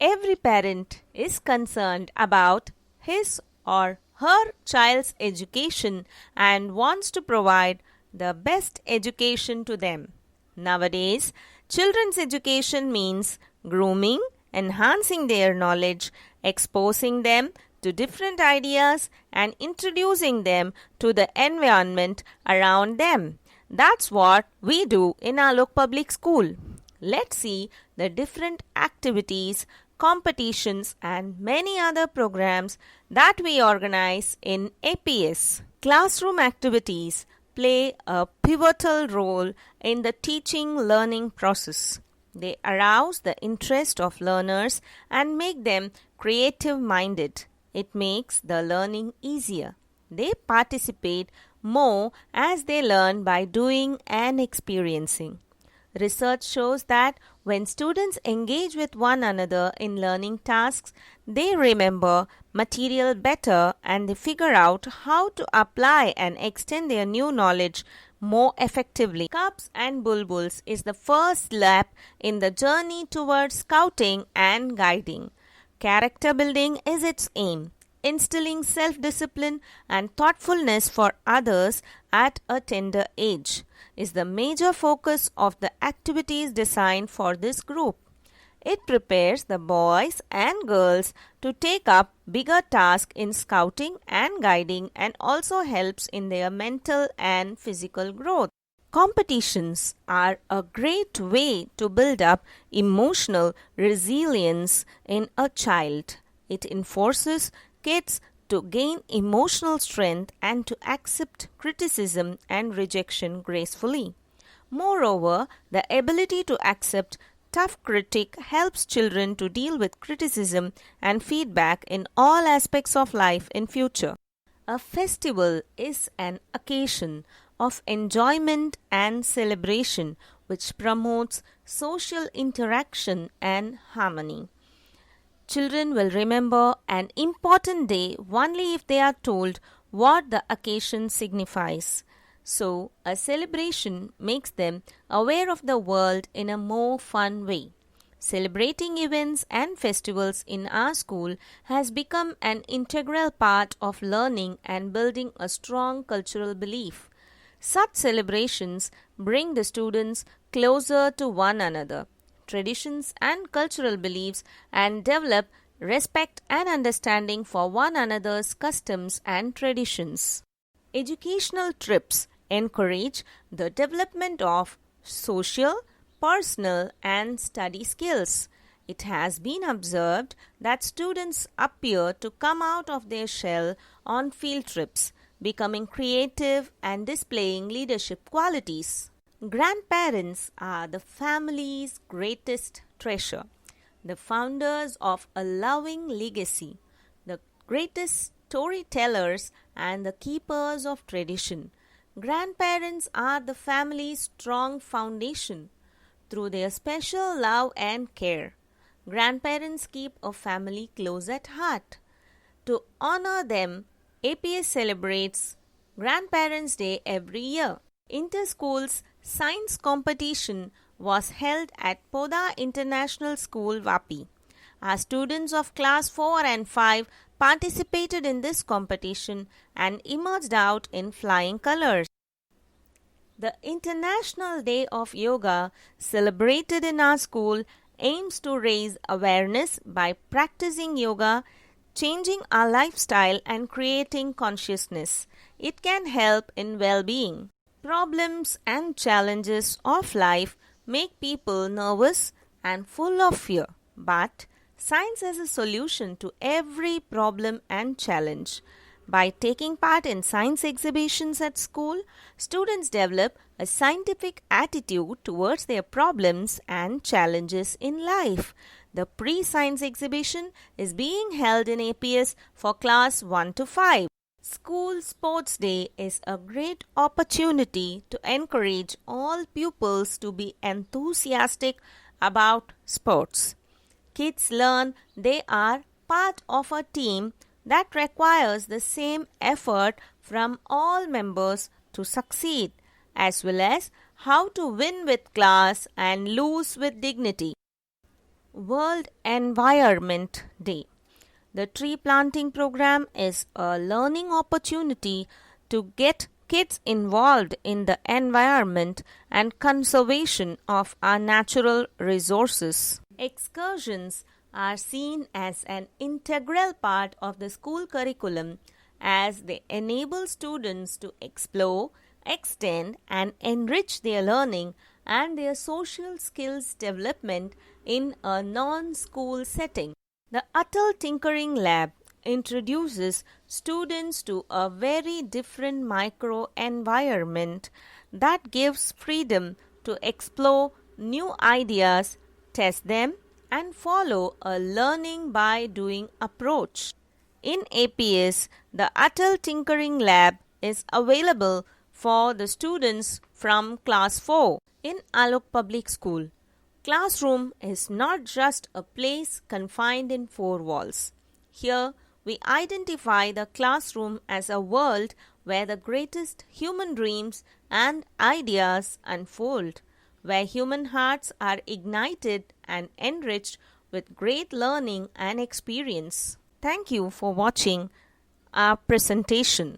Every parent is concerned about his or her child's education and wants to provide the best education to them. Nowadays, children's education means grooming, enhancing their knowledge, exposing them to different ideas, and introducing them to the environment around them. That's what we do in Alok Public School. Let's see the different activities, competitions, and many other programs that we organize in APS. Classroom activities play a pivotal role in the teaching learning process. They arouse the interest of learners and make them creative minded. It makes the learning easier. They participate more as they learn by doing and experiencing. Research shows that when students engage with one another in learning tasks, they remember material better and they figure out how to apply and extend their new knowledge more effectively. Cubs and Bulbuls is the first lap in the journey towards scouting and guiding. Character building is its aim, instilling self-discipline and thoughtfulness for others at a tender age is the major focus of the activities designed for this group. It prepares the boys and girls to take up bigger tasks in scouting and guiding and also helps in their mental and physical growth. Competitions are a great way to build up emotional resilience in a child. It enforces kids to gain emotional strength and to accept criticism and rejection gracefully. Moreover, the ability to accept tough critique helps children to deal with criticism and feedback in all aspects of life in future. A festival is an occasion of enjoyment and celebration which promotes social interaction and harmony. Children will remember an important day only if they are told what the occasion signifies. So, a celebration makes them aware of the world in a more fun way. Celebrating events and festivals in our school has become an integral part of learning and building a strong cultural belief. Such celebrations bring the students closer to one another, traditions and cultural beliefs, and develop respect and understanding for one another's customs and traditions. Educational trips encourage the development of social, personal, and study skills. It has been observed that students appear to come out of their shell on field trips, becoming creative and displaying leadership qualities. Grandparents are the family's greatest treasure, the founders of a loving legacy, the greatest storytellers, and the keepers of tradition. Grandparents are the family's strong foundation. Through their special love and care, grandparents keep a family close at heart. To honor them, APS celebrates Grandparents' Day every year. Inter-schools science competition was held at Poda International School, Vapi. Our students of class 4 and 5 participated in this competition and emerged out in flying colors. The International Day of Yoga, celebrated in our school, aims to raise awareness by practicing yoga, changing our lifestyle, and creating consciousness. It can help in well-being. Problems and challenges of life make people nervous and full of fear, but science has a solution to every problem and challenge. By taking part in science exhibitions at school, students develop a scientific attitude towards their problems and challenges in life. The pre-science exhibition is being held in APS for class 1 to 5. School Sports Day is a great opportunity to encourage all pupils to be enthusiastic about sports. Kids learn they are part of a team that requires the same effort from all members to succeed, as well as how to win with class and lose with dignity. World Environment Day. The tree planting program is a learning opportunity to get kids involved in the environment and conservation of our natural resources. Excursions are seen as an integral part of the school curriculum as they enable students to explore, extend, and enrich their learning and their social skills development in a non-school setting. The Atal Tinkering Lab introduces students to a very different microenvironment that gives freedom to explore new ideas, test them, and follow a learning by doing approach. In APS, the Atal Tinkering Lab is available for the students from class 4 in Alok Public School. Classroom is not just a place confined in four walls. Here, we identify the classroom as a world where the greatest human dreams and ideas unfold, where human hearts are ignited and enriched with great learning and experience. Thank you for watching our presentation.